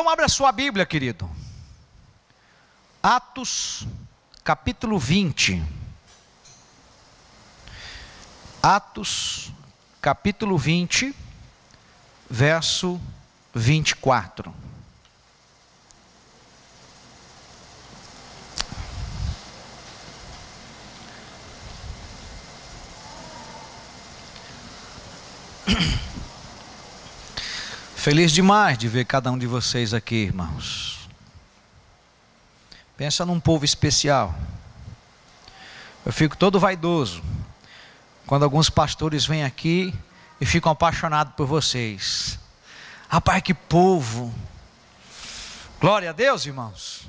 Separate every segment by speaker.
Speaker 1: Então abra sua Bíblia, querido. Atos, capítulo 20. Atos, capítulo 20, verso 24. Feliz demais de ver cada um de vocês aqui, irmãos. Pensa num povo especial. Eu fico todo vaidoso quando alguns pastores vêm aqui e ficam apaixonados por vocês. Rapaz, que povo! Glória a Deus, irmãos.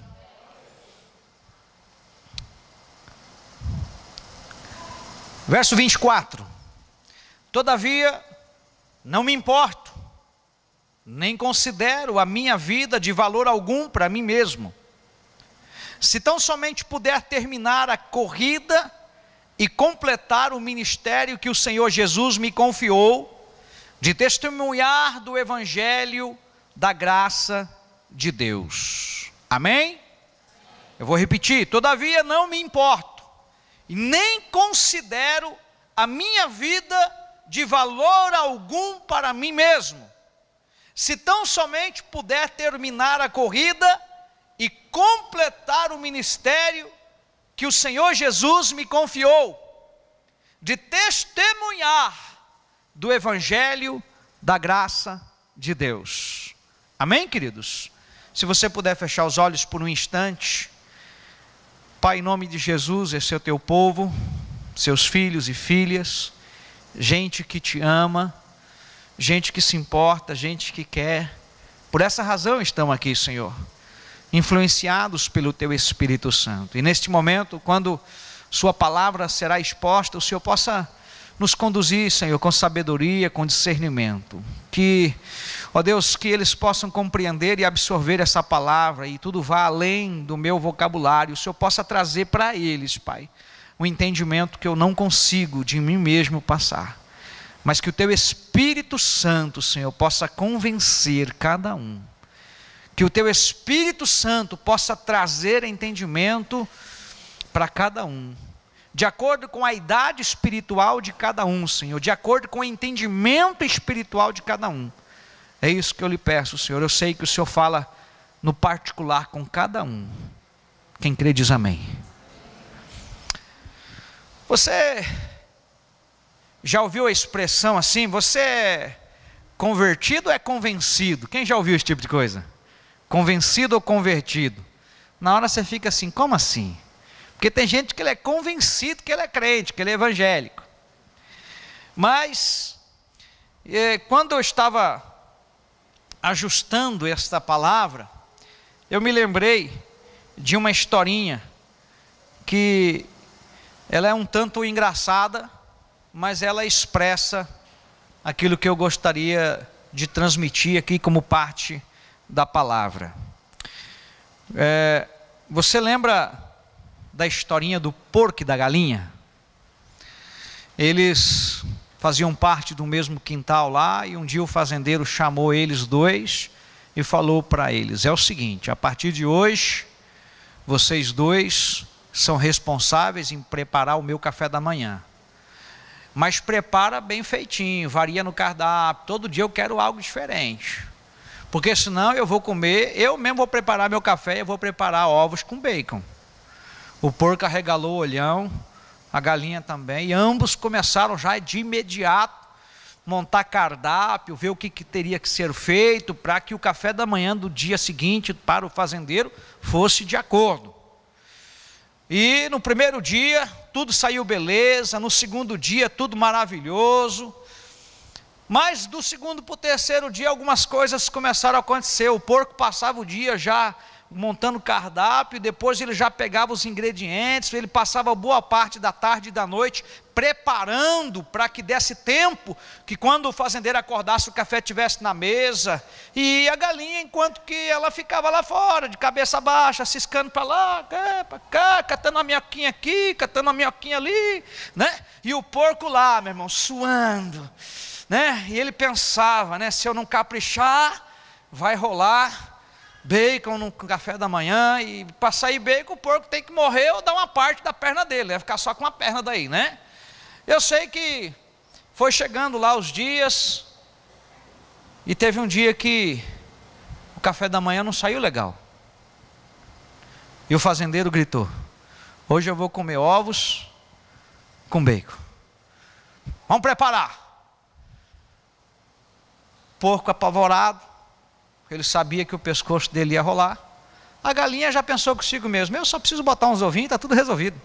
Speaker 1: Verso 24. Todavia, não me importo, nem considero a minha vida de valor algum para mim mesmo, se tão somente puder terminar a corrida e completar o ministério que o Senhor Jesus me confiou, de testemunhar do Evangelho da graça de Deus. Amém? Eu vou repetir: todavia não me importo, e nem considero a minha vida de valor algum para mim mesmo, se tão somente puder terminar a corrida e completar o ministério que o Senhor Jesus me confiou, de testemunhar do Evangelho da graça de Deus. Amém, queridos? Se você puder fechar os olhos por um instante. Pai, em nome de Jesus, esse é o teu povo, seus filhos e filhas, gente que te ama, gente que se importa, gente que quer. Por essa razão estão aqui, Senhor, influenciados pelo Teu Espírito Santo. E neste momento, quando Sua palavra será exposta, o Senhor possa nos conduzir, Senhor, com sabedoria, com discernimento. Que, ó Deus, que eles possam compreender e absorver essa palavra, e tudo vá além do meu vocabulário. O Senhor possa trazer para eles, Pai, um entendimento que eu não consigo de mim mesmo passar. Mas que o Teu Espírito Santo, Senhor, possa convencer cada um. Que o Teu Espírito Santo possa trazer entendimento para cada um. De acordo com a idade espiritual de cada um, Senhor. De acordo com o entendimento espiritual de cada um. É isso que eu lhe peço, Senhor. Eu sei que o Senhor fala no particular com cada um. Quem crê diz amém. Você já ouviu a expressão assim, você é convertido ou é convencido? Quem já ouviu esse tipo de coisa? Convencido ou convertido? Na hora você fica assim, como assim? Porque tem gente que ele é convencido que ele é crente, que ele é evangélico. Mas, quando eu estava ajustando esta palavra, eu me lembrei de uma historinha, que ela é um tanto engraçada, mas ela expressa aquilo que eu gostaria de transmitir aqui como parte da palavra. Você lembra da historinha do porco e da galinha? Eles faziam parte do mesmo quintal lá, e um dia o fazendeiro chamou eles dois e falou para eles: é o seguinte, a partir de hoje, vocês dois são responsáveis em preparar o meu café da manhã. Mas prepara bem feitinho, varia no cardápio, todo dia eu quero algo diferente. Porque senão eu vou comer, eu mesmo vou preparar meu café, eu vou preparar ovos com bacon. O porco arregalou o olhão, a galinha também, e ambos começaram já de imediato montar cardápio, ver o que teria que ser feito para que o café da manhã do dia seguinte para o fazendeiro fosse de acordo. E no primeiro dia tudo saiu beleza, no segundo dia tudo maravilhoso, mas do segundo para o terceiro dia algumas coisas começaram a acontecer. O porco passava o dia já montando cardápio, depois ele já pegava os ingredientes, ele passava boa parte da tarde e da noite preparando para que desse tempo, que quando o fazendeiro acordasse o café estivesse na mesa. E a galinha, enquanto que ela ficava lá fora, de cabeça baixa, ciscando para lá, para cá, catando a minhoquinha aqui, catando a minhoquinha ali, né? E o porco lá, meu irmão, suando, né? E ele pensava, né? Se eu não caprichar, vai rolar bacon no café da manhã, e para sair bacon o porco tem que morrer ou dar uma parte da perna dele, vai ficar só com uma perna daí, né? Eu sei que foi chegando lá os dias, e teve um dia que o café da manhã não saiu legal, e o fazendeiro gritou: hoje eu vou comer ovos com bacon, vamos preparar. Porco apavorado, ele sabia que o pescoço dele ia rolar. A galinha já pensou consigo mesmo: eu só preciso botar uns ovinhos, está tudo resolvido.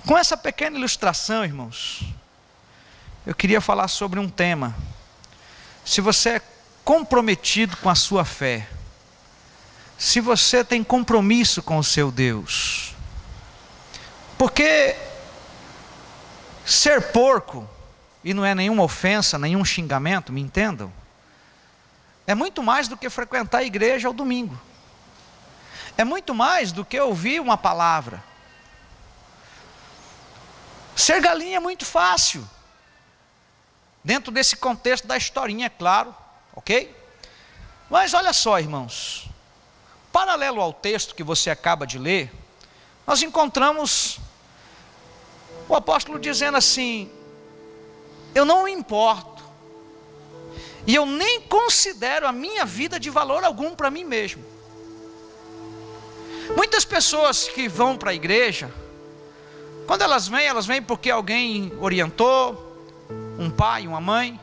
Speaker 1: Com essa pequena ilustração, irmãos, eu queria falar sobre um tema. Se você é comprometido com a sua fé, se você tem compromisso com o seu Deus, porque ser porco, e não é nenhuma ofensa, nenhum xingamento, me entendam, é muito mais do que frequentar a igreja ao domingo, é muito mais do que ouvir uma palavra. Ser galinha é muito fácil, dentro desse contexto da historinha, é claro, ok? Mas olha só, irmãos, paralelo ao texto que você acaba de ler, nós encontramos o apóstolo dizendo assim: eu não me importo, e eu nem considero a minha vida de valor algum para mim mesmo. Muitas pessoas que vão para a igreja, quando elas vêm porque alguém orientou, um pai, uma mãe.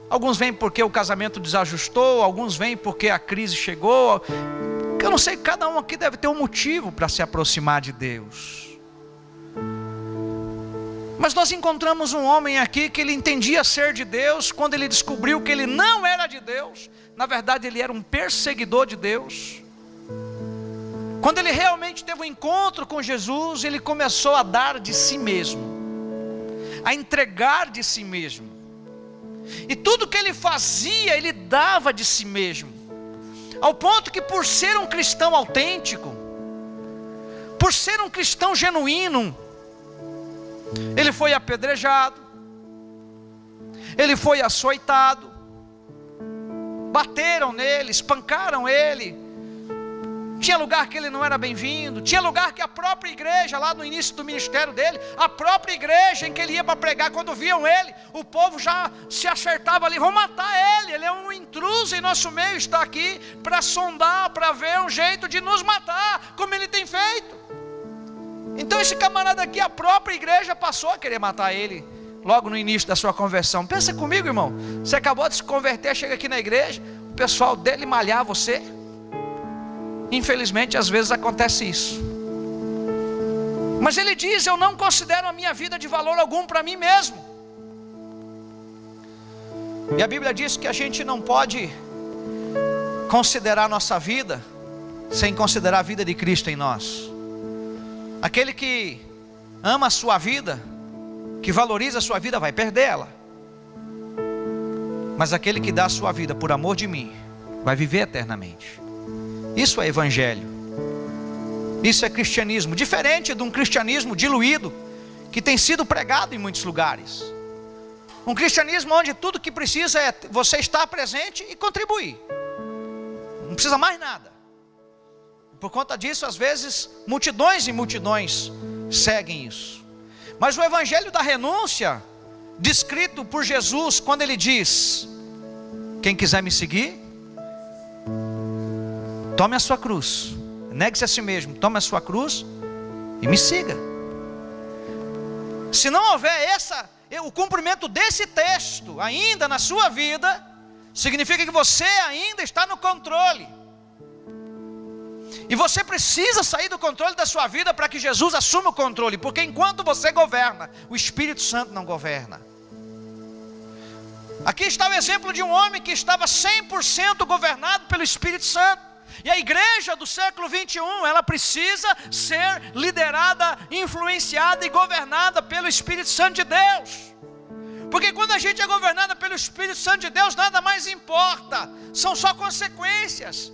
Speaker 1: Alguns vêm porque o casamento desajustou, alguns vêm porque a crise chegou. Eu não sei, cada um aqui deve ter um motivo para se aproximar de Deus. Mas nós encontramos um homem aqui que ele entendia ser de Deus, quando ele descobriu que ele não era de Deus. Na verdade ele era um perseguidor de Deus. Quando ele realmente teve um encontro com Jesus, ele começou a dar de si mesmo, a entregar de si mesmo. E tudo que ele fazia, ele dava de si mesmo, ao ponto que, por ser um cristão autêntico, por ser um cristão genuíno, ele foi apedrejado, ele foi açoitado, bateram nele, espancaram ele. Tinha lugar que ele não era bem-vindo, tinha lugar que a própria igreja, lá no início do ministério dele, a própria igreja em que ele ia para pregar, quando viam ele, o povo já se acertava ali: vão matar ele é um intruso em nosso meio, está aqui para sondar, para ver um jeito de nos matar, como ele tem feito. Então esse camarada aqui, a própria igreja passou a querer matar ele, logo no início da sua conversão. Pensa comigo, irmão, você acabou de se converter, chega aqui na igreja, o pessoal dele malhar você. Infelizmente às vezes acontece isso. Mas ele diz: eu não considero a minha vida de valor algum para mim mesmo. E a Bíblia diz que a gente não pode considerar a nossa vida sem considerar a vida de Cristo em nós. Aquele que ama a sua vida, que valoriza a sua vida, vai perder ela. Mas aquele que dá a sua vida por amor de mim, vai viver eternamente. Isso é evangelho, isso é cristianismo, diferente de um cristianismo diluído, que tem sido pregado em muitos lugares. Um cristianismo onde tudo que precisa é você estar presente e contribuir, não precisa mais nada. Por conta disso, às vezes, multidões e multidões seguem isso. Mas o evangelho da renúncia, descrito por Jesus, quando ele diz: quem quiser me seguir, tome a sua cruz, negue-se a si mesmo, tome a sua cruz e me siga. Se não houver o cumprimento desse texto ainda na sua vida, significa que você ainda está no controle. E você precisa sair do controle da sua vida para que Jesus assuma o controle, porque enquanto você governa, o Espírito Santo não governa. Aqui está o exemplo de um homem que estava 100% governado pelo Espírito Santo. E a igreja do século 21, ela precisa ser liderada, influenciada e governada pelo Espírito Santo de Deus. Porque quando a gente é governada pelo Espírito Santo de Deus, nada mais importa, são só consequências.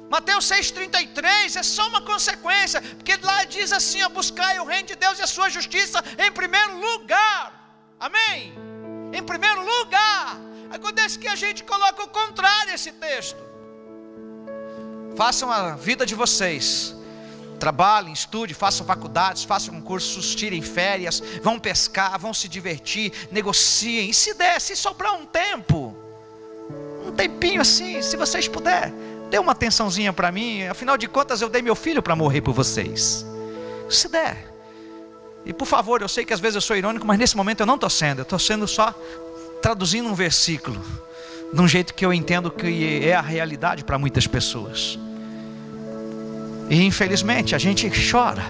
Speaker 1: Mateus 6,33 é só uma consequência, porque lá diz assim: buscai o reino de Deus e a sua justiça em primeiro lugar. Amém? Em primeiro lugar. Acontece que a gente coloca o contrário a esse texto. façam a vida de vocês. Trabalhem, estudem, façam faculdades, façam concursos, tirem férias, vão pescar, vão se divertir, negociem. E se der, se sobrar um tempo, um tempinho assim, se vocês puderem, dê uma atençãozinha para mim. Afinal de contas, eu dei meu filho para morrer por vocês. Se der. E por favor, eu sei que às vezes eu sou irônico, mas nesse momento eu não estou sendo. Eu estou sendo só traduzindo um versículo de um jeito que eu entendo que é a realidade para muitas pessoas. E infelizmente a gente chora,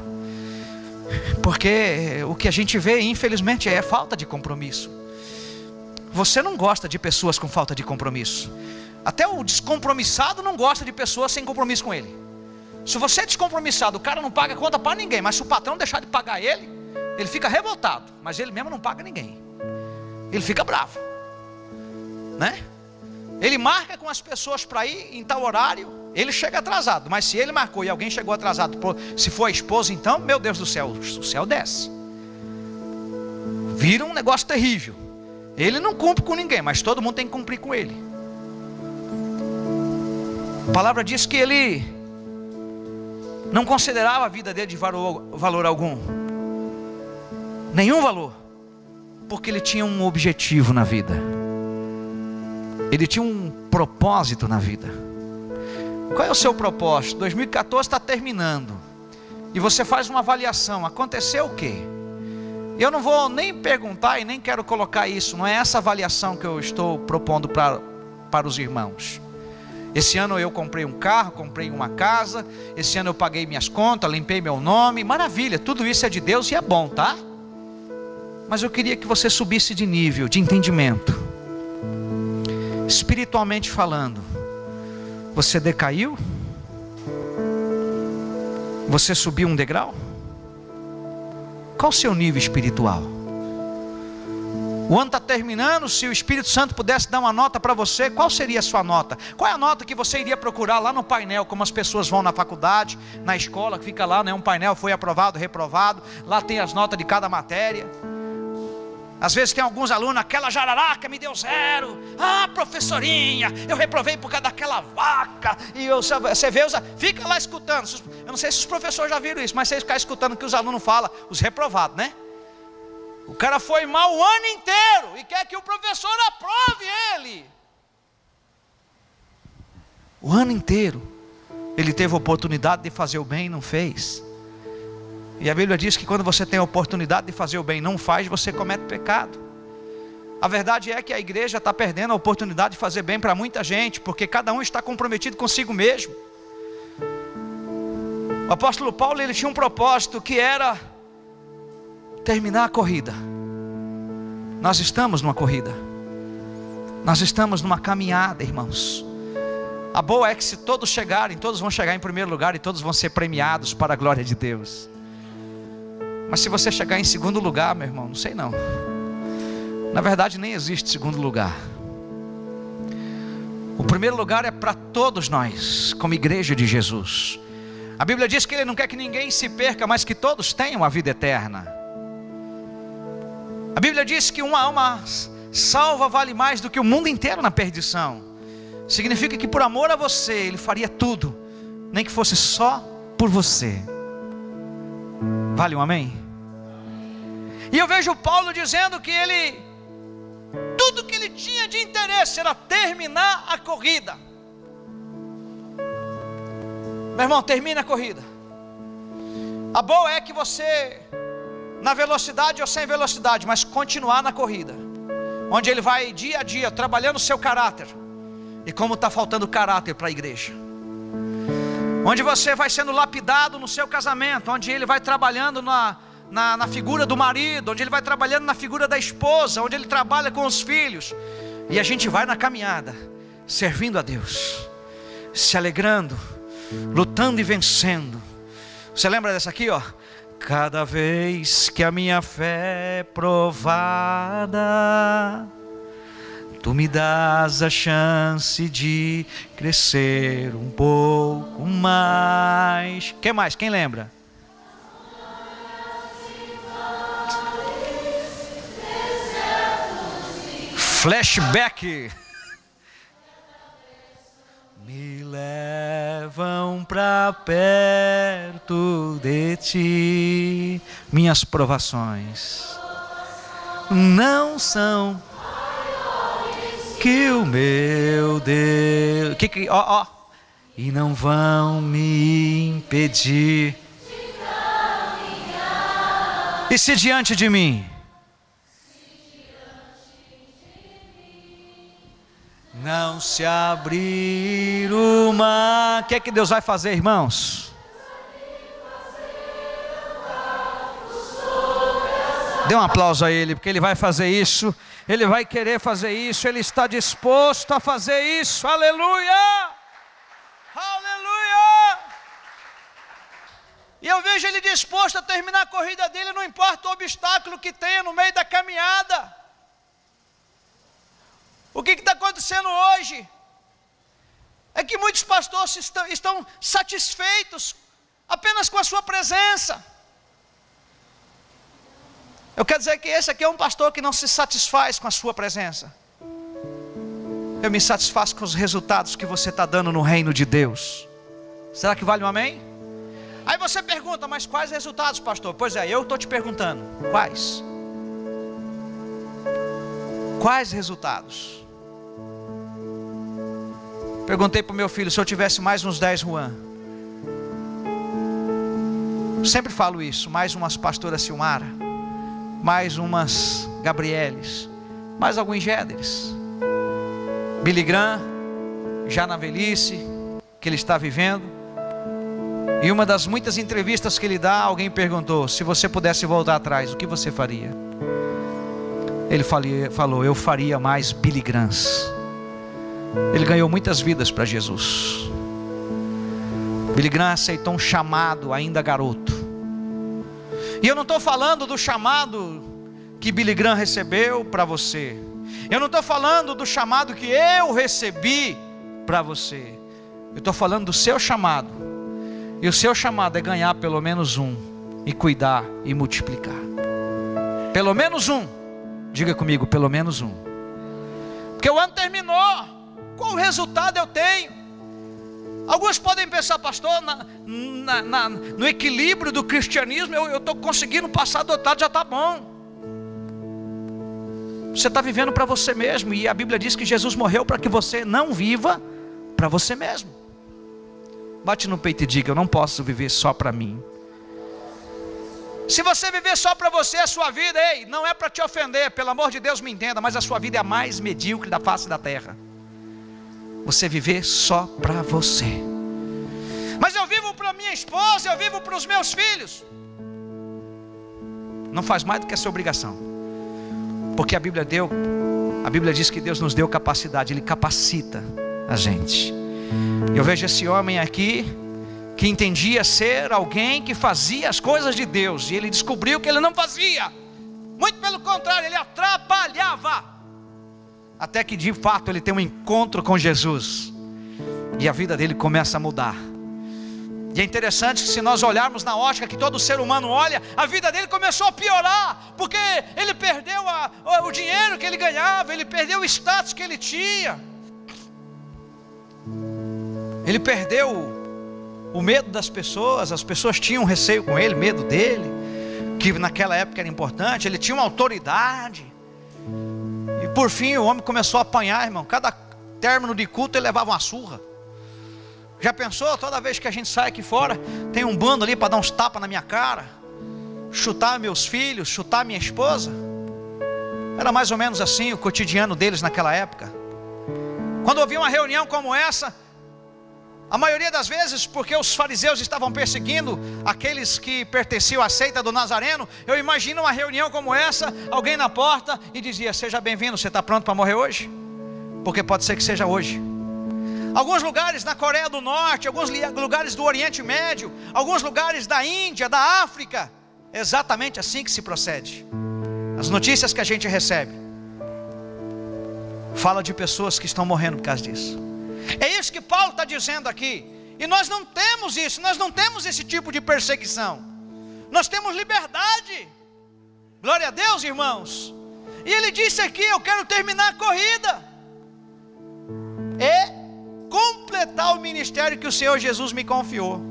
Speaker 1: porque o que a gente vê infelizmente é falta de compromisso. Você não gosta de pessoas com falta de compromisso. Até o descompromissado não gosta de pessoas sem compromisso com ele. Se você é descompromissado, o cara não paga conta para ninguém, mas se o patrão deixar de pagar ele, ele fica revoltado, mas ele mesmo não paga ninguém. Ele fica bravo, né? Ele marca com as pessoas para ir em tal horário, ele chega atrasado. Mas se ele marcou e alguém chegou atrasado, se for a esposa, então, meu Deus do céu, o céu desce. Vira um negócio terrível. Ele não cumpre com ninguém, mas todo mundo tem que cumprir com ele. A palavra diz que ele não considerava a vida dele de valor algum. Nenhum valor. Porque ele tinha um objetivo na vida. Ele tinha um propósito na vida. Qual é o seu propósito? 2014 está terminando. E você faz uma avaliação. Aconteceu o quê? Eu não vou nem perguntar e nem quero colocar isso. Não é essa avaliação que eu estou propondo para os irmãos. Esse ano eu comprei um carro, comprei uma casa. Esse ano eu paguei minhas contas, limpei meu nome. Maravilha, tudo isso é de Deus e é bom, tá? Mas eu queria que você subisse de nível, de entendimento. Espiritualmente falando, você decaiu? Você subiu um degrau? Qual o seu nível espiritual? O ano está terminando. Se o Espírito Santo pudesse dar uma nota para você, qual seria a sua nota? Qual é a nota que você iria procurar lá no painel, como as pessoas vão na faculdade, na escola, que fica lá, né? Um painel, foi aprovado, reprovado. Lá tem as notas de cada matéria. Às vezes tem alguns alunos, aquela jararaca me deu 0. Ah, professorinha, eu reprovei por causa daquela vaca. E você vê, fica lá escutando. Eu não sei se os professores já viram isso, mas vocês ficam escutando o que os alunos falam, os reprovados, né? O cara foi mal o ano inteiro e quer que o professor aprove ele. O ano inteiro ele teve a oportunidade de fazer o bem e não fez. E a Bíblia diz que quando você tem a oportunidade de fazer o bem e não faz, você comete pecado. A verdade é que a igreja está perdendo a oportunidade de fazer bem para muita gente, porque cada um está comprometido consigo mesmo. O apóstolo Paulo, ele tinha um propósito que era terminar a corrida. Nós estamos numa corrida. Nós estamos numa caminhada, irmãos. A boa é que se todos chegarem, todos vão chegar em primeiro lugar e todos vão ser premiados para a glória de Deus. Mas se você chegar em segundo lugar, meu irmão, não sei não. Na verdade nem existe segundo lugar. O primeiro lugar é para todos nós, como igreja de Jesus. A Bíblia diz que Ele não quer que ninguém se perca, mas que todos tenham a vida eterna. A Bíblia diz que uma alma salva vale mais do que o mundo inteiro na perdição. Significa que por amor a você, Ele faria tudo, nem que fosse só por você. Vale um amém? E eu vejo Paulo dizendo que tudo que ele tinha de interesse era terminar a corrida. Meu irmão, termina a corrida. A boa é que você, na velocidade ou sem velocidade, mas continuar na corrida, onde ele vai dia a dia trabalhando o seu caráter. E como está faltando caráter para a igreja, onde você vai sendo lapidado no seu casamento, onde ele vai trabalhando na figura do marido, onde ele vai trabalhando na figura da esposa, onde ele trabalha com os filhos. E a gente vai na caminhada, servindo a Deus, se alegrando, lutando e vencendo. Você lembra dessa aqui, ó? Cada vez que a minha fé é provada, Tu me dás a chance de crescer um pouco mais. Quem mais? Quem lembra? Flashback. Me levam para perto de ti. Minhas provações não são que o meu Deus, e não vão me impedir. E se diante de mim não se abrir o mar, o que é que Deus vai fazer, irmãos? Dê um aplauso a Ele, porque Ele vai fazer isso. Ele vai querer fazer isso. Ele está disposto a fazer isso. Aleluia! Aleluia! E eu vejo Ele disposto a terminar a corrida dele, não importa o obstáculo que tenha no meio da caminhada. O que está acontecendo hoje? É que muitos pastores estão satisfeitos apenas com a sua presença. Eu quero dizer que esse aqui é um pastor que não se satisfaz com a sua presença. Eu me satisfaço com os resultados que você está dando no reino de Deus. Será que vale um amém? Aí você pergunta, mas quais resultados, pastor? Pois é, eu estou te perguntando, quais? Quais resultados? Perguntei para o meu filho, se eu tivesse mais uns 10 Juan. Sempre falo isso, mais umas pastoras Silmara, mais umas Gabrieles, mais alguns Géderes. Billy Graham, já na velhice que ele está vivendo. E uma das muitas entrevistas que ele dá, alguém perguntou, se você pudesse voltar atrás, o que você faria? Ele falou, eu faria mais Billy Grahams. Ele ganhou muitas vidas para Jesus. Billy Graham aceitou um chamado ainda garoto. E eu não estou falando do chamado que Billy Graham recebeu para você. Eu não estou falando do chamado que eu recebi para você. Eu estou falando do seu chamado. E o seu chamado é ganhar pelo menos um, e cuidar e multiplicar. Pelo menos um. Diga comigo, pelo menos um. Porque o ano terminou. Qual resultado eu tenho? Alguns podem pensar, pastor, no equilíbrio do cristianismo, eu estou conseguindo passar dotado, já está bom. Você está vivendo para você mesmo, e a Bíblia diz que Jesus morreu para que você não viva para você mesmo. Bate no peito e diga, eu não posso viver só para mim. Se você viver só para você, a sua vida, não é para te ofender, pelo amor de Deus me entenda, mas a sua vida é a mais medíocre da face da terra. Você viver só para você. Mas eu vivo para minha esposa, eu vivo para os meus filhos. Não faz mais do que a sua obrigação. Porque a Bíblia diz que Deus nos deu capacidade, Ele capacita a gente. Eu vejo esse homem aqui, que entendia ser alguém que fazia as coisas de Deus, e ele descobriu que ele não fazia. Muito pelo contrário, ele atrapalhava. Até que de fato ele tem um encontro com Jesus, e a vida dele começa a mudar. E é interessante que se nós olharmos na ótica que todo ser humano olha, a vida dele começou a piorar, porque ele perdeu o dinheiro que ele ganhava, ele perdeu o status que ele tinha, ele perdeu o medo das pessoas. As pessoas tinham receio com ele, medo dele, que naquela época era importante. Ele tinha uma autoridade. E por fim o homem começou a apanhar, irmão. Cada término de culto ele levava uma surra. Já pensou? Toda vez que a gente sai aqui fora, tem um bando ali para dar uns tapas na minha cara, chutar meus filhos, chutar minha esposa. Era mais ou menos assim o cotidiano deles naquela época. Quando havia uma reunião como essa, a maioria das vezes, porque os fariseus estavam perseguindo aqueles que pertenciam à seita do Nazareno, eu imagino uma reunião como essa, alguém na porta e dizia, seja bem-vindo, você está pronto para morrer hoje? Porque pode ser que seja hoje. Alguns lugares na Coreia do Norte, alguns lugares do Oriente Médio, alguns lugares da Índia, da África, é exatamente assim que se procede. As notícias que a gente recebe fala de pessoas que estão morrendo por causa disso. É isso que Paulo está dizendo aqui. E nós não temos isso, nós não temos esse tipo de perseguição. Nós temos liberdade. Glória a Deus, irmãos. E ele disse aqui, eu quero terminar a corrida e completar completar o ministério que o Senhor Jesus me confiou.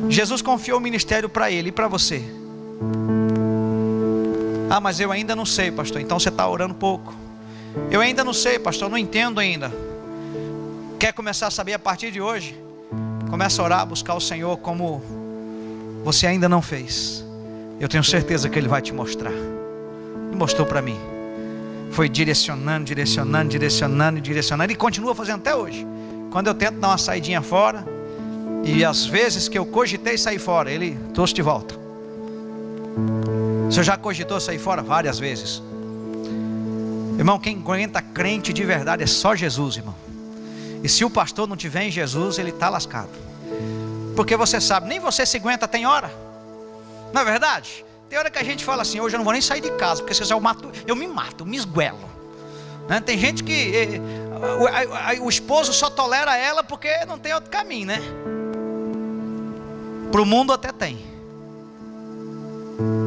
Speaker 1: Jesus confiou o ministério para ele e para você. Ah, mas eu ainda não sei, pastor. Então você está orando pouco. Eu ainda não sei, pastor, não entendo ainda. Quer começar a saber a partir de hoje? Começa a orar, buscar o Senhor como você ainda não fez. Eu tenho certeza que Ele vai te mostrar. Ele mostrou para mim. Foi direcionando e continua fazendo até hoje. Quando eu tento dar uma saidinha fora, e às vezes que eu cogitei sair fora, Ele trouxe de volta. Você já cogitou sair fora? Várias vezes. Irmão, quem aguenta crente de verdade é só Jesus, irmão. E se o pastor não tiver em Jesus, ele está lascado. Porque você sabe, nem você se aguenta, tem hora. Não é verdade? Tem hora que a gente fala assim: hoje eu não vou nem sair de casa, porque se eu me mato, eu me esguelo, né? Tem gente que o esposo só tolera ela porque não tem outro caminho, né? Para o mundo até tem.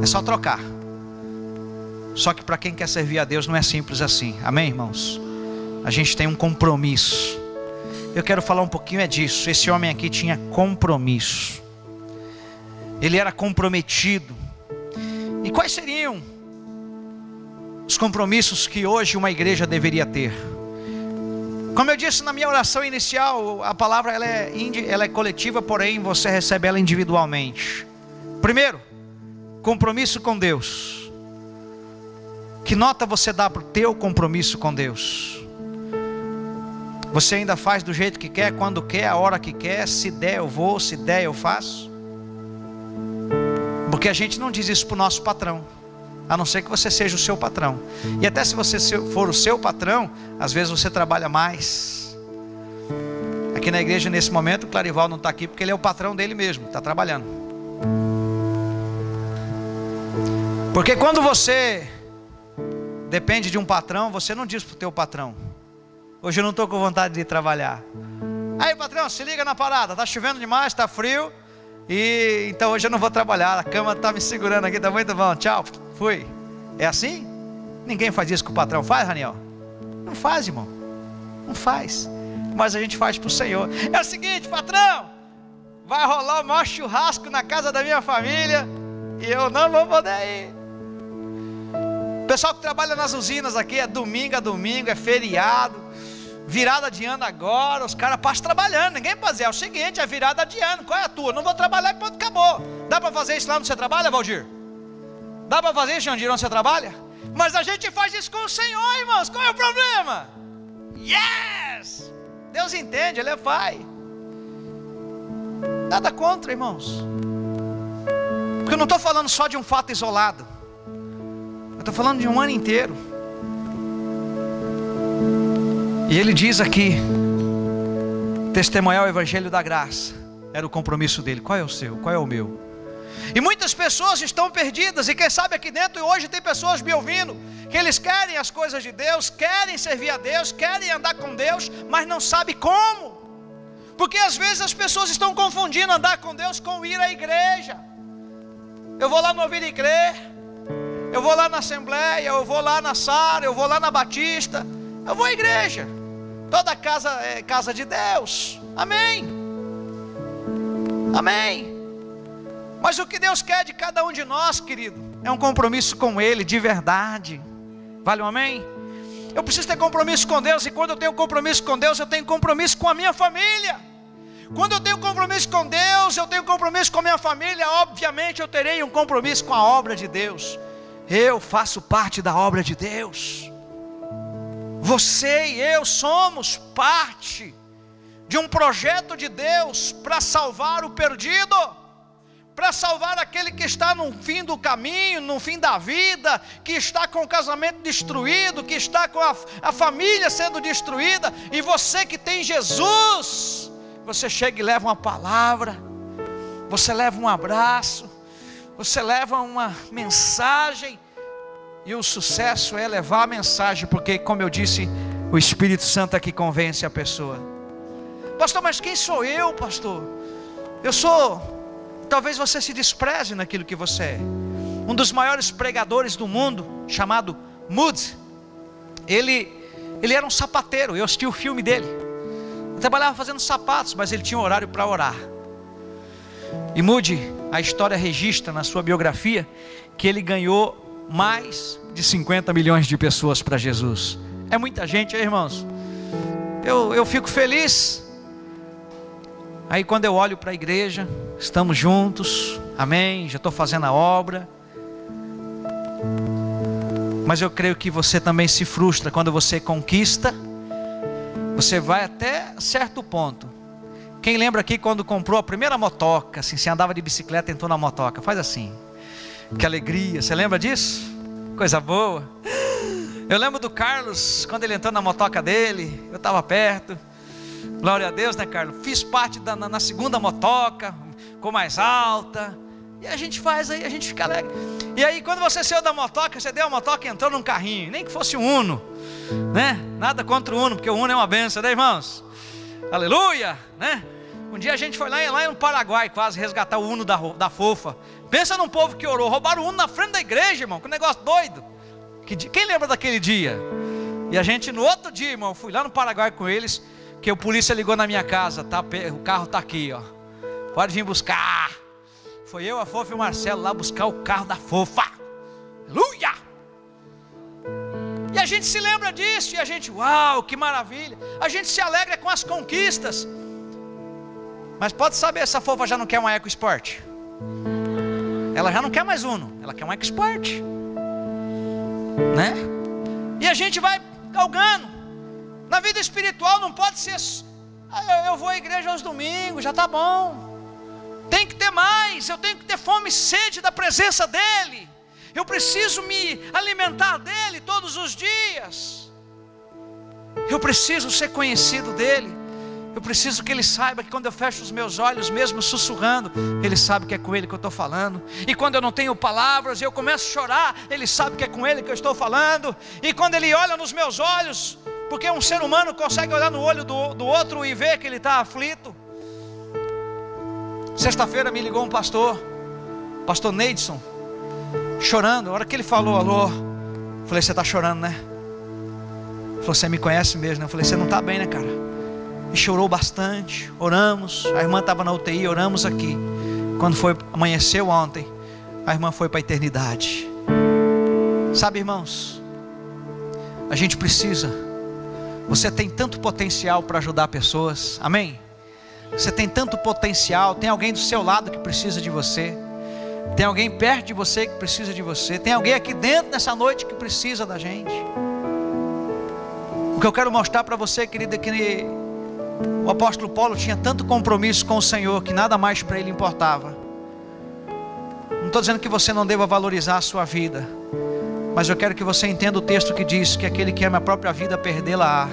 Speaker 1: É só trocar. Só que para quem quer servir a Deus não é simples assim. Amém, irmãos? A gente tem um compromisso. Eu quero falar um pouquinho disso. Esse homem aqui tinha compromisso. Ele era comprometido. E quais seriam os compromissos que hoje uma igreja deveria ter? Como eu disse na minha oração inicial, a palavra ela é coletiva, porém você recebe ela individualmente. Primeiro, compromisso com Deus. Que nota você dá para o teu compromisso com Deus? Você ainda faz do jeito que quer, quando quer, a hora que quer? Se der eu vou, se der eu faço? Porque a gente não diz isso para o nosso patrão, a não ser que você seja o seu patrão. E até se você for o seu patrão, às vezes você trabalha mais. Aqui na igreja nesse momento o Clarival não está aqui porque ele é o patrão dele mesmo, está trabalhando. Porque quando você depende de um patrão, você não diz para o teu patrão: hoje eu não estou com vontade de ir trabalhar. Aí patrão, se liga na parada, está chovendo demais, está frio, e então hoje eu não vou trabalhar, a cama está me segurando aqui, está muito bom, tchau, fui. É assim? Ninguém faz isso com o patrão. Faz, Raniel? Não faz, irmão, não faz. Mas a gente faz para o Senhor. É o seguinte, patrão, vai rolar o maior churrasco na casa da minha família e eu não vou poder ir. O pessoal que trabalha nas usinas aqui, é domingo a domingo, é feriado, virada de ano agora, os caras passam trabalhando, ninguém pode dizer: é o seguinte, é virada de ano, qual é a tua? Não vou trabalhar e pronto, acabou. Dá para fazer isso lá onde você trabalha, Valdir? Dá para fazer isso, Jandir, onde você trabalha? Mas a gente faz isso com o Senhor, irmãos, qual é o problema? Yes! Deus entende, Ele é Pai. Nada contra, irmãos, porque eu não estou falando só de um fato isolado, eu estou falando de um ano inteiro. E ele diz aqui: testemunhar o evangelho da graça era o compromisso dele. Qual é o seu? Qual é o meu? E muitas pessoas estão perdidas, e quem sabe aqui dentro hoje tem pessoas me ouvindo, que eles querem as coisas de Deus, querem servir a Deus, querem andar com Deus, mas não sabem como. Porque às vezes as pessoas estão confundindo andar com Deus com ir à igreja. Eu vou lá no Ouvir e Crer, eu vou lá na Assembleia, eu vou lá na Sara, eu vou lá na Batista, eu vou à igreja. Toda casa é casa de Deus. Amém. Amém. Mas o que Deus quer de cada um de nós, querido, é um compromisso com Ele de verdade. Vale um amém? Eu preciso ter compromisso com Deus. E quando eu tenho compromisso com Deus, eu tenho compromisso com a minha família. Quando eu tenho compromisso com Deus, eu tenho compromisso com a minha família. Obviamente eu terei um compromisso com a obra de Deus. Eu faço parte da obra de Deus. Você e eu somos parte de um projeto de Deus para salvar o perdido, para salvar aquele que está no fim do caminho, no fim da vida, que está com o casamento destruído, que está com a família sendo destruída. E você que tem Jesus, você chega e leva uma palavra, você leva um abraço, você leva uma mensagem. E o sucesso é levar a mensagem, porque, como eu disse, o Espírito Santo é que convence a pessoa. Pastor, mas quem sou eu, pastor? Eu sou... Talvez você se despreze naquilo que você é. Um dos maiores pregadores do mundo, chamado Moody, ele Ele era um sapateiro, eu assisti o filme dele. Ele trabalhava fazendo sapatos, mas ele tinha um horário para orar. E Moody, a história registra na sua biografia que ele ganhou mais de 50 milhões de pessoas para Jesus. É muita gente, irmãos. Eu fico feliz. Aí quando eu olho para a igreja, estamos juntos, amém, já estou fazendo a obra. Mas eu creio que você também se frustra quando você conquista. Você vai até certo ponto. Quem lembra aqui quando comprou a primeira motoca, assim, você andava de bicicleta e entrou na motoca, faz assim, que alegria, você lembra disso? Coisa boa. Eu lembro do Carlos, quando ele entrou na motoca dele, eu estava perto. Glória a Deus, né, Carlos? Fiz parte na segunda motoca, com mais alta. E a gente faz aí, a gente fica alegre. E aí quando você saiu da motoca, você deu a motoca e entrou num carrinho, nem que fosse um Uno, né? Nada contra o Uno, porque o Uno é uma benção, né, irmãos? Aleluia, né? Um dia a gente foi lá no Paraguai, quase resgatar o Uno da Fofa. Pensa num povo que orou, roubaram o Uno na frente da igreja, irmão, que negócio doido. Quem lembra daquele dia? E a gente no outro dia, irmão, fui lá no Paraguai com eles, que o polícia ligou na minha casa, tá, o carro está aqui, ó, pode vir buscar. Foi eu, a Fofa e o Marcelo lá buscar o carro da Fofa. Aleluia! E a gente se lembra disso, e a gente, uau, que maravilha. A gente se alegra com as conquistas. Mas pode saber, essa Fofa já não quer uma EcoSport. Ela já não quer mais Uno, ela quer um EcoSport, né? E a gente vai galgando. Na vida espiritual não pode ser, eu vou à igreja aos domingos, já está bom. Tem que ter mais, eu tenho que ter fome e sede da presença dEle. Eu preciso me alimentar dEle todos os dias. Eu preciso ser conhecido dEle. Eu preciso que Ele saiba que quando eu fecho os meus olhos, mesmo sussurrando, Ele sabe que é com Ele que eu estou falando. E quando eu não tenho palavras e eu começo a chorar, Ele sabe que é com Ele que eu estou falando. E quando Ele olha nos meus olhos, porque um ser humano consegue olhar no olho do outro e ver que ele está aflito. Sexta-feira me ligou um pastor Neidson, chorando. A hora que ele falou, alô, falei, você está chorando, né? Ele falou, você me conhece mesmo, né? Eu falei, você não está bem, né, cara? E chorou bastante, oramos. A irmã estava na UTI, oramos aqui. Quando amanheceu ontem, a irmã foi para a eternidade. Sabe, irmãos, a gente precisa. Você tem tanto potencial para ajudar pessoas, amém? Você tem tanto potencial. Tem alguém do seu lado que precisa de você. Tem alguém perto de você que precisa de você. Tem alguém aqui dentro nessa noite que precisa da gente. O que eu quero mostrar para você, querida, é que o apóstolo Paulo tinha tanto compromisso com o Senhor que nada mais para ele importava. Não estou dizendo que você não deva valorizar a sua vida, mas eu quero que você entenda o texto que diz que aquele que ama a própria vida, perdê-la-á,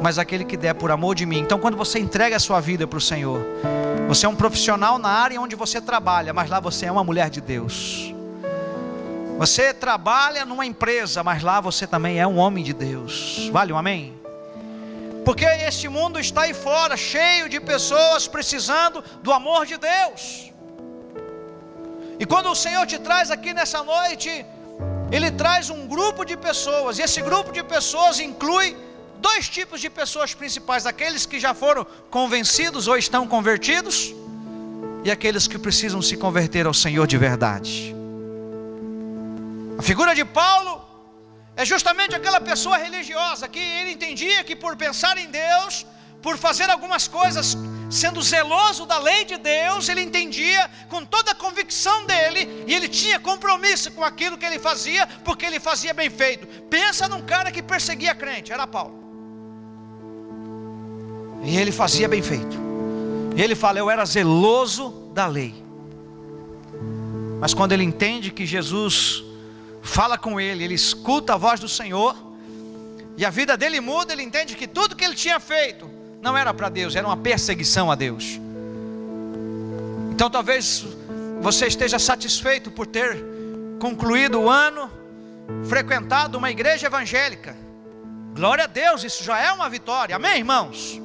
Speaker 1: mas aquele que der por amor de mim. Então quando você entrega a sua vida para o Senhor, você é um profissional na área onde você trabalha, mas lá você é uma mulher de Deus. Você trabalha numa empresa, mas lá você também é um homem de Deus. Vale um amém? Porque este mundo está aí fora, cheio de pessoas precisando do amor de Deus. E quando o Senhor te traz aqui nessa noite, Ele traz um grupo de pessoas, e esse grupo de pessoas inclui dois tipos de pessoas principais: aqueles que já foram convencidos ou estão convertidos, e aqueles que precisam se converter ao Senhor de verdade. A figura de Paulo é justamente aquela pessoa religiosa que ele entendia que por pensar em Deus, por fazer algumas coisas, sendo zeloso da lei de Deus, ele entendia com toda a convicção dele, e ele tinha compromisso com aquilo que ele fazia, porque ele fazia bem feito. Pensa num cara que perseguia crente, era Paulo, e ele fazia bem feito. E ele fala, eu era zeloso da lei. Mas quando ele entende que Jesus fala com ele, ele escuta a voz do Senhor, e a vida dele muda, ele entende que tudo que ele tinha feito não era para Deus, era uma perseguição a Deus. Então talvez você esteja satisfeito por ter concluído o ano, frequentado uma igreja evangélica. Glória a Deus, isso já é uma vitória, amém, irmãos?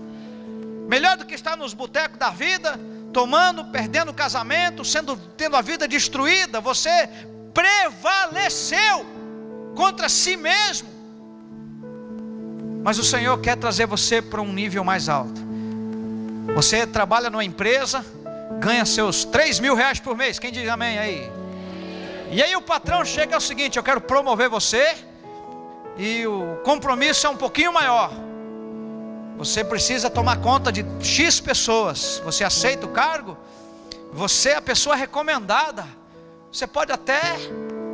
Speaker 1: Melhor do que estar nos botecos da vida, tomando, perdendo o casamento, tendo a vida destruída. Você prevaleceu contra si mesmo. mas o Senhor quer trazer você para um nível mais alto. Você trabalha numa empresa, ganha seus 3.000 reais por mês. Quem diz amém aí? E aí o patrão chega, é o seguinte: eu quero promover você, e o compromisso é um pouquinho maior. Você precisa tomar conta de X pessoas. Você aceita o cargo? Você é a pessoa recomendada. Você pode até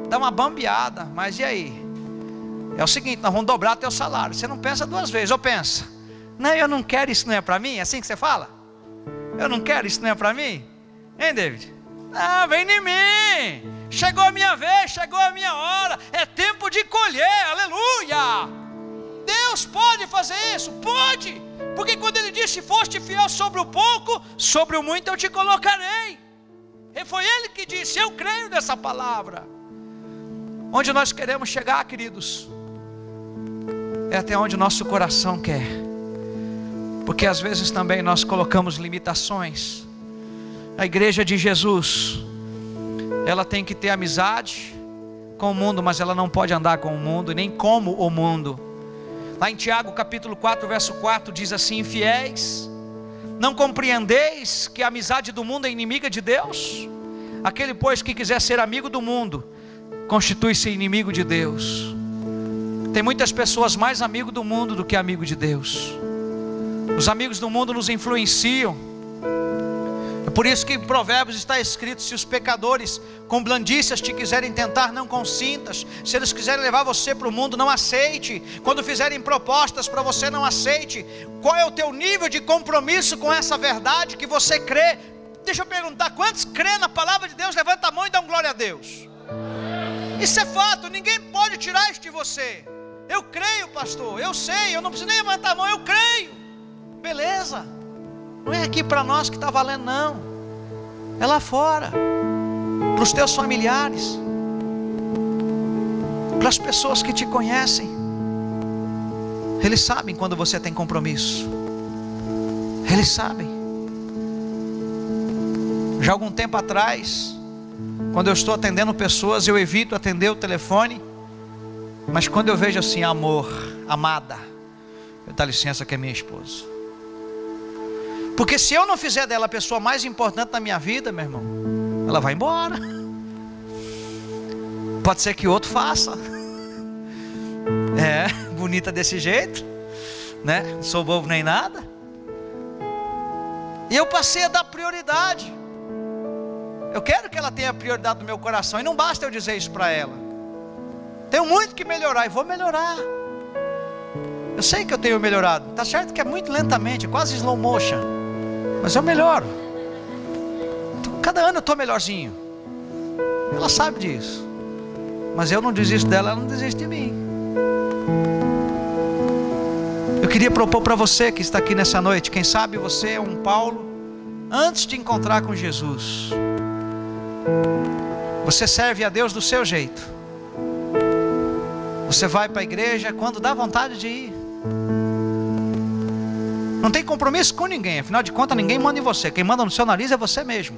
Speaker 1: dar uma bambeada, mas e aí? É o seguinte: nós vamos dobrar teu salário. Você não pensa duas vezes, ou pensa: não, eu não quero, isso não é para mim. É assim que você fala? Eu não quero, isso não é para mim. Hein, David? Ah, vem em mim. Chegou a minha vez, chegou a minha hora. É tempo de colher, aleluia. Deus pode fazer isso? Pode. Porque quando Ele disse: se foste fiel sobre o pouco, sobre o muito eu te colocarei. E foi Ele que disse. Eu creio nessa palavra. Onde nós queremos chegar, queridos, é até onde nosso coração quer. Porque às vezes também nós colocamos limitações. A igreja de Jesus, ela tem que ter amizade com o mundo, mas ela não pode andar com o mundo, nem como o mundo. Lá em Tiago capítulo 4, verso 4, diz assim: infiéis, não compreendeis que a amizade do mundo é inimiga de Deus? Aquele, pois, que quiser ser amigo do mundo, constitui-se inimigo de Deus. Tem muitas pessoas mais amigo do mundo do que amigo de Deus. Os amigos do mundo nos influenciam. É por isso que em Provérbios está escrito: se os pecadores com blandícias te quiserem tentar, não consintas. Se eles quiserem levar você para o mundo, não aceite. Quando fizerem propostas para você, não aceite. Qual é o teu nível de compromisso com essa verdade que você crê? Deixa eu perguntar: quantos crê na palavra de Deus? Levanta a mão e dá um glória a Deus. Isso é fato, ninguém pode tirar isso de você. Eu creio, pastor, eu sei, eu não preciso nem levantar a mão, eu creio. Beleza, não é aqui para nós que está valendo, não. É lá fora, para os teus familiares, para as pessoas que te conhecem. Eles sabem quando você tem compromisso. Eles sabem. Já há algum tempo atrás, quando eu estou atendendo pessoas, eu evito atender o telefone. Mas quando eu vejo assim: amor, amada, eu dá licença, que é minha esposa. Porque se eu não fizer dela a pessoa mais importante na minha vida, meu irmão, ela vai embora. Pode ser que outro faça. É, bonita desse jeito, né? Não sou bobo nem nada. E eu passei a dar prioridade. Eu quero que ela tenha prioridade no meu coração. E não basta eu dizer isso para ela. Tenho muito que melhorar, e vou melhorar. Eu sei que eu tenho melhorado. Está certo que é muito lentamente, quase slow motion, mas eu melhoro. Cada ano eu estou melhorzinho. Ela sabe disso. Mas eu não desisto dela, ela não desiste de mim. Eu queria propor para você que está aqui nessa noite: quem sabe você é um Paulo antes de encontrar com Jesus. Você serve a Deus do seu jeito. Você vai para a igreja quando dá vontade de ir. Não tem compromisso com ninguém. Afinal de contas, ninguém manda em você. Quem manda no seu nariz é você mesmo.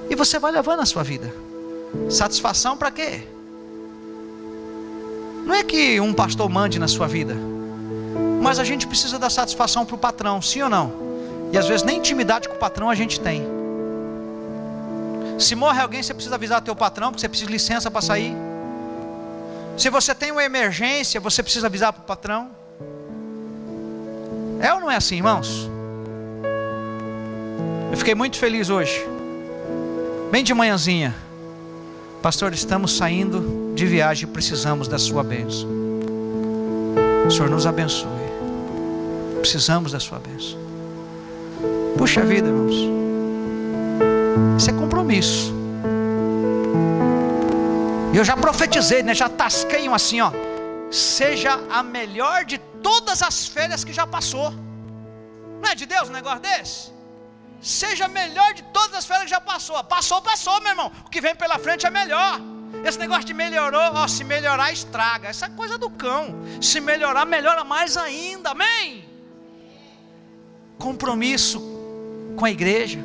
Speaker 1: E você vai levando a sua vida. Satisfação para quê? Não é que um pastor mande na sua vida, mas a gente precisa dar satisfação para o patrão, sim ou não? E às vezes nem intimidade com o patrão a gente tem. Se morre alguém, você precisa avisar teu patrão, porque você precisa de licença para sair. Se você tem uma emergência, você precisa avisar para o patrão. É ou não é assim, irmãos? Eu fiquei muito feliz hoje, bem de manhãzinha: pastor, estamos saindo de viagem e precisamos da sua bênção. O Senhor nos abençoe. Precisamos da sua bênção. Puxa vida, irmãos, isso é compromisso. E eu já profetizei, né? Já tasquei um assim, ó: seja a melhor de todas as férias que já passou. Não é de Deus um negócio desse? Seja a melhor de todas as férias que já passou. Passou, meu irmão. O que vem pela frente é melhor. Esse negócio de melhorou, ó, se melhorar estraga. Essa é coisa do cão. Se melhorar, melhora mais ainda. Amém? Compromisso com a igreja.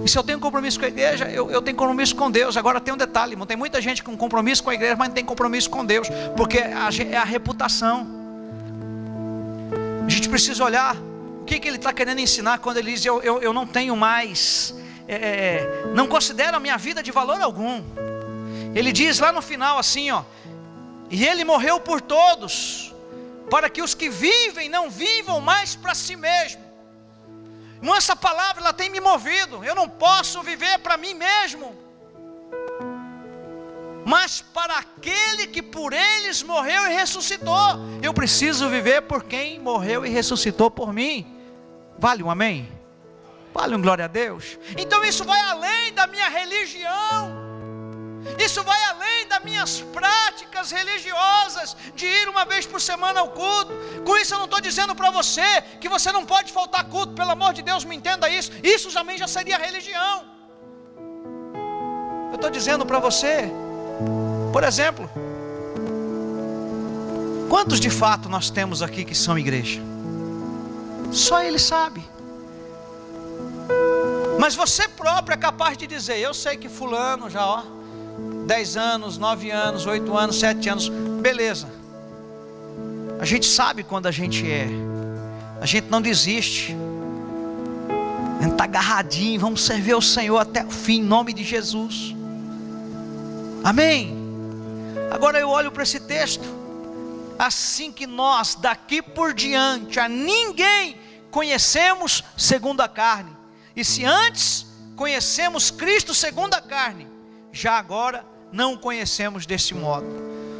Speaker 1: E se eu tenho compromisso com a igreja, eu tenho compromisso com Deus. Agora tem um detalle, irmão, tem muita gente com compromisso com a igreja, mas não tem compromisso com Deus, porque é a reputação. A gente precisa olhar o que ele está querendo ensinar quando ele diz: eu não tenho mais, não considero a minha vida de valor algum. Ele diz lá no final assim, ó: e ele morreu por todos, para que os que vivem não vivam mais para si mesmo. Irmão, essa palavra ela tem me movido. Eu não posso viver para mim mesmo, mas para aquele que por eles morreu e ressuscitou. Eu preciso viver por quem morreu e ressuscitou por mim. Vale um amém? Vale um glória a Deus? Então isso vai além da minha religião. Isso vai além das minhas práticas religiosas, de ir uma vez por semana ao culto. Com isso eu não estou dizendo para você que você não pode faltar culto, pelo amor de Deus, me entenda isso. Isso também já seria religião. Eu estou dizendo para você, por exemplo, quantos de fato nós temos aqui que são igreja? Só Ele sabe. Mas você próprio é capaz de dizer: eu sei que fulano já 10 anos, 9 anos, 8 anos, 7 anos, beleza. A gente sabe quando a gente a gente não desiste. A gente está agarradinho, vamos servir ao Senhor até o fim, em nome de Jesus. Amém? Agora eu olho para esse texto: assim que nós daqui por diante a ninguém conhecemos segundo a carne, e se antes conhecemos Cristo segundo a carne, já agora não o conhecemos desse modo.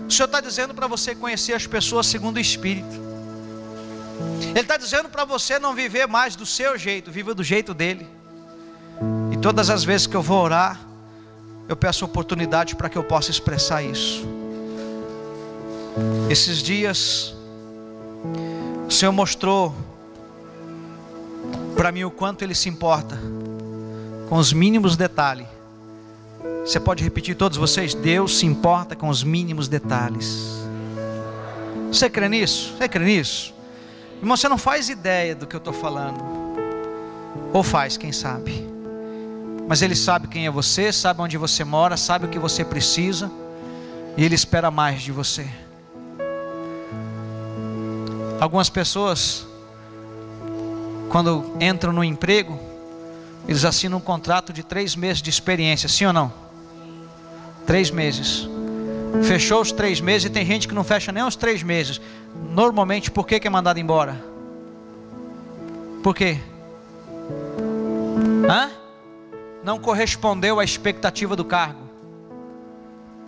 Speaker 1: O Senhor está dizendo para você conhecer as pessoas segundo o Espírito. Ele está dizendo para você não viver mais do seu jeito, viva do jeito dele. E todas as vezes que eu vou orar, eu peço oportunidade para que eu possa expressar isso. Esses dias o Senhor mostrou para mim o quanto Ele se importa com os mínimos detalhes. Você pode repetir, todos vocês? Deus se importa com os mínimos detalhes. Você crê nisso? Você crê nisso? Irmão, você não faz ideia do que eu estou falando. Ou faz, quem sabe. Mas Ele sabe quem é você, sabe onde você mora, sabe o que você precisa, e Ele espera mais de você. Algumas pessoas, quando entram no emprego, eles assinam um contrato de 3 meses de experiência, sim ou não? 3 meses. Fechou os 3 meses, e tem gente que não fecha nem os 3 meses. Normalmente, por que é mandado embora? Por quê? Não correspondeu à expectativa do cargo,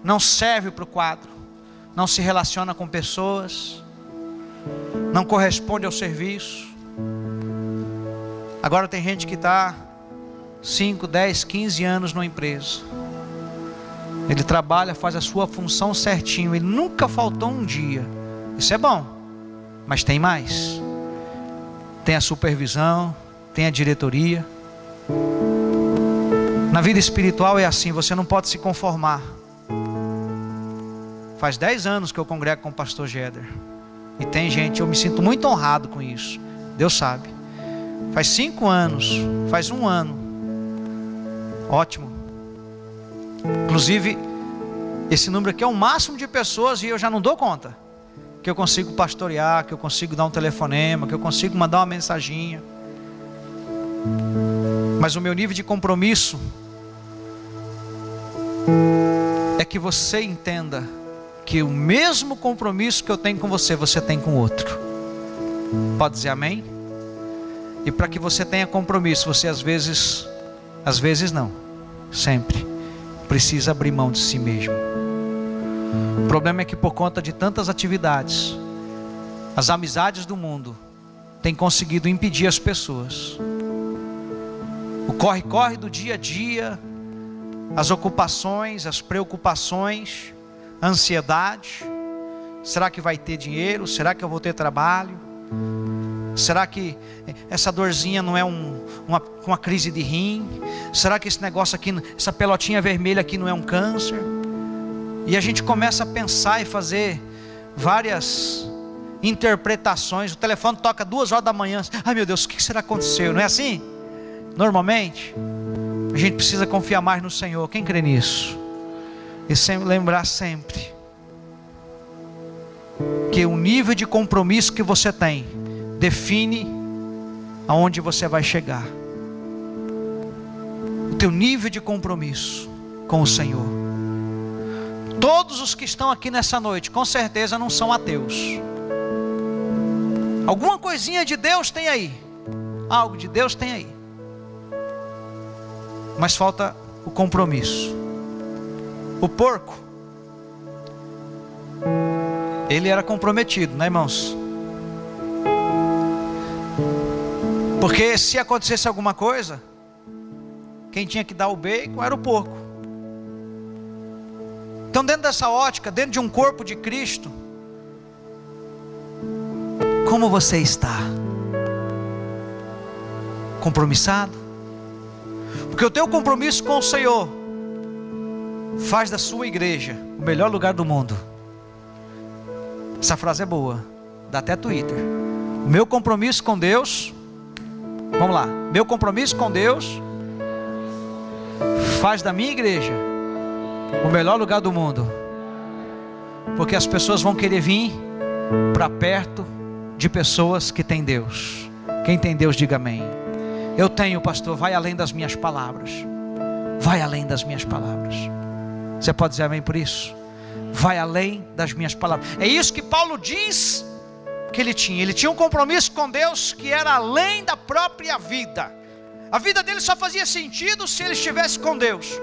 Speaker 1: não serve para o quadro, não se relaciona com pessoas, não corresponde ao serviço. Agora tem gente que está 5, 10, 15 anos numa empresa. Ele trabalha, faz a sua função certinho, ele nunca faltou um dia. Isso é bom, mas tem mais. Tem a supervisão, tem a diretoria. Na vida espiritual é assim, você não pode se conformar. Faz 10 anos que eu congrego com o pastor Geder, e tem gente, eu me sinto muito honrado com isso, Deus sabe. Faz 5 anos, faz 1 ano, ótimo. Inclusive, esse número aqui é o máximo de pessoas, e eu já não dou conta, que eu consigo pastorear, que eu consigo dar um telefonema, que eu consigo mandar uma mensaginha. Mas o meu nível de compromisso é que você entenda que o mesmo compromisso que eu tenho com você, você tem com o outro. Pode dizer amém? E para que você tenha compromisso, você às vezes não, sempre precisa abrir mão de si mesmo. O problema é que por conta de tantas atividades, as amizades do mundo têm conseguido impedir as pessoas. O corre-corre do dia a dia, as ocupações, as preocupações, a ansiedade. Será que vai ter dinheiro? Será que eu vou ter trabalho? Será que essa dorzinha não é uma crise de rim? Será que esse negócio aqui, essa pelotinha vermelha aqui não é um câncer? E a gente começa a pensar e fazer várias interpretações. O telefone toca 2 horas da manhã. Ai meu Deus, o que será que aconteceu? Não é assim? Normalmente. A gente precisa confiar mais no Senhor. Quem crê nisso? E sempre lembrar sempre que o nível de compromisso que você tem define aonde você vai chegar. O teu nível de compromisso com o Senhor. Todos os que estão aqui nessa noite, com certeza não são ateus. Alguma coisinha de Deus tem aí. Algo de Deus tem aí. Mas falta o compromisso. O porco, ele era comprometido, né, irmãos? Porque se acontecesse alguma coisa, quem tinha que dar o bacon era o porco. Então, dentro dessa ótica, dentro de um corpo de Cristo, como você está? Compromissado? Porque o teu compromisso com o Senhor faz da sua igreja o melhor lugar do mundo. Essa frase é boa, dá até Twitter. O meu compromisso com Deus, vamos lá, meu compromisso com Deus faz da minha igreja o melhor lugar do mundo. Porque as pessoas vão querer vir para perto de pessoas que têm Deus. Quem tem Deus, diga amém. Eu tenho, pastor, vai além das minhas palavras. Vai além das minhas palavras. Você pode dizer amém por isso? Vai além das minhas palavras. É isso que Paulo diz que ele tinha. Ele tinha um compromisso com Deus que era além da própria vida. A vida dele só fazia sentido se ele estivesse com Deus.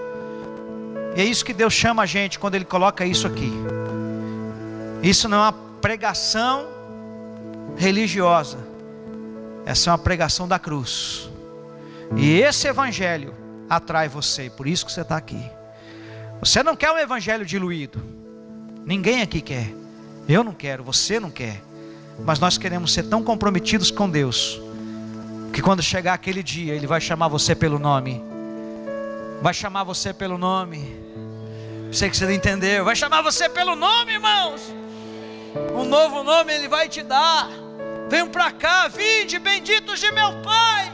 Speaker 1: E é isso que Deus chama a gente quando Ele coloca isso aqui. Isso não é uma pregação religiosa. Essa é uma pregação da cruz. E esse evangelho atrai você. Por isso que você está aqui. Você não quer um evangelho diluído. Ninguém aqui quer. Eu não quero, você não quer. Mas nós queremos ser tão comprometidos com Deus que quando chegar aquele dia Ele vai chamar você pelo nome. Vai chamar você pelo nome. Sei que você não entendeu. Vai chamar você pelo nome, irmãos. Um novo nome Ele vai te dar. Venham para cá, vinde, benditos de meu Pai.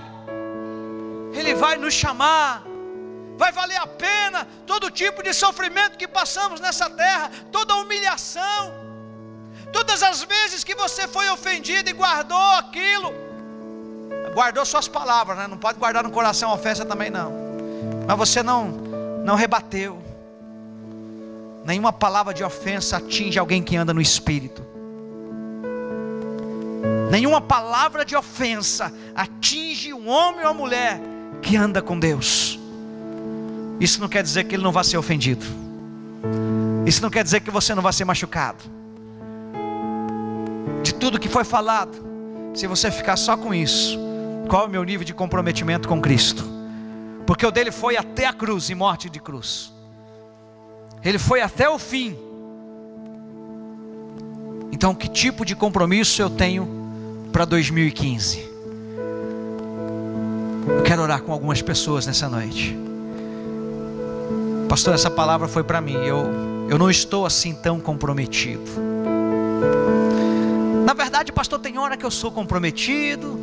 Speaker 1: Ele vai nos chamar. Vai valer a pena todo tipo de sofrimento que passamos nessa terra, toda humilhação, todas as vezes que você foi ofendido e guardou aquilo, guardou suas palavras, né? Não pode guardar no coração a ofensa também não. Mas você não rebateu. Nenhuma palavra de ofensa atinge alguém que anda no Espírito. Nenhuma palavra de ofensa atinge um homem ou uma mulher que anda com Deus. Isso não quer dizer que ele não vai ser ofendido. Isso não quer dizer que você não vai ser machucado. De tudo que foi falado, se você ficar só com isso, qual é o meu nível de comprometimento com Cristo? Porque o dele foi até a cruz e morte de cruz. Ele foi até o fim. Então, que tipo de compromisso eu tenho para 2015? Eu quero orar com algumas pessoas nessa noite. Pastor, essa palavra foi para mim. Eu não estou assim tão comprometido. Na verdade, pastor, tem hora que eu sou comprometido,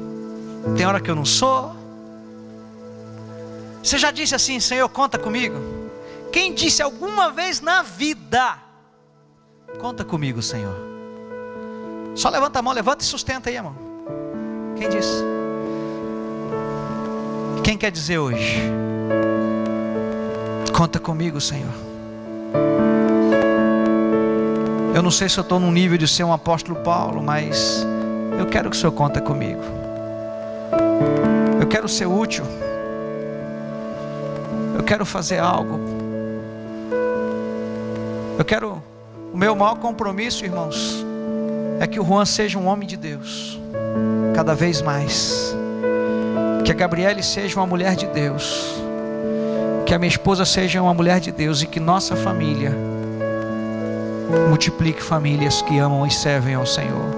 Speaker 1: tem hora que eu não sou. Você já disse assim: Senhor, conta comigo? Quem disse alguma vez na vida: conta comigo, Senhor? Só levanta a mão, levanta e sustenta aí a mão. Quem disse? Quem quer dizer hoje: conta comigo, Senhor? Eu não sei se eu estou num nível de ser um apóstolo Paulo, mas eu quero que o Senhor conta comigo. Eu quero ser útil. Eu quero fazer algo. O meu maior compromisso, irmãos, é que o Juan seja um homem de Deus, cada vez mais. Que a Gabriele seja uma mulher de Deus. Que a minha esposa seja uma mulher de Deus. E que nossa família multiplique famílias que amam e servem ao Senhor.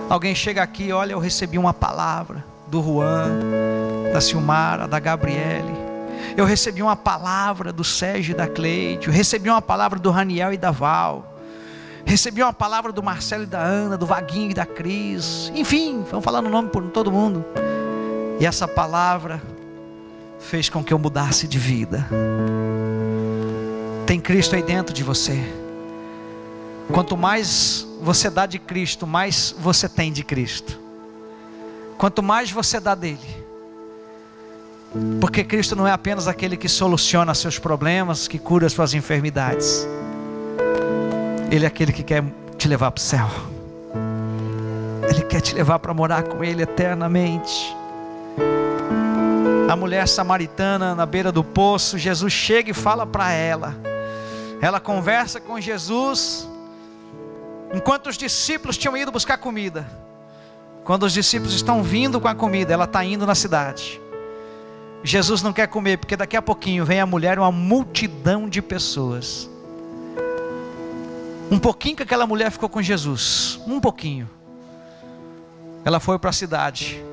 Speaker 1: Alguém chega aqui: olha, eu recebi uma palavra do Juan, da Silmara, da Gabriele. Eu recebi uma palavra do Sérgio e da Cleide. Eu recebi uma palavra do Raniel e da Val. Recebi uma palavra do Marcelo e da Ana, do Vaguinho e da Cris. Enfim, vamos falar no nome por todo mundo. E essa palavra fez com que eu mudasse de vida. Tem Cristo aí dentro de você. Quanto mais você dá de Cristo, mais você tem de Cristo. Quanto mais você dá dele. Porque Cristo não é apenas aquele que soluciona seus problemas, que cura suas enfermidades. Ele é aquele que quer te levar para o céu. Ele quer te levar para morar com Ele eternamente. A mulher samaritana na beira do poço, Jesus chega e fala para ela. Ela conversa com Jesus, enquanto os discípulos tinham ido buscar comida. Quando os discípulos estão vindo com a comida, ela está indo na cidade. Jesus não quer comer, porque daqui a pouquinho vem a mulher, uma multidão de pessoas. Um pouquinho que aquela mulher ficou com Jesus, um pouquinho. Ela foi para a cidade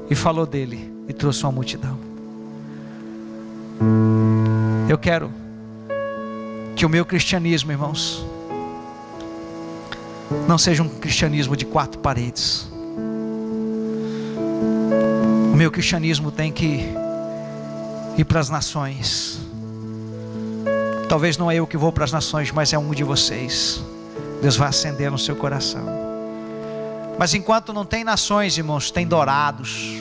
Speaker 1: e falou dele e trouxe uma multidão. Eu quero que o meu cristianismo, irmãos, não seja um cristianismo de 4 paredes. O meu cristianismo tem que ir para as nações. Talvez não é eu que vou para as nações, mas é um de vocês. Deus vai acender no seu coração. Mas enquanto não tem nações, irmãos, tem Dourados.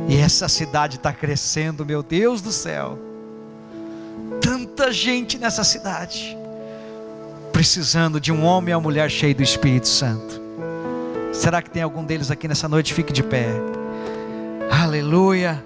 Speaker 1: E essa cidade está crescendo, meu Deus do céu. Tanta gente nessa cidade, precisando de um homem e uma mulher cheio do Espírito Santo. Será que tem algum deles aqui nessa noite? Fique de pé. Aleluia.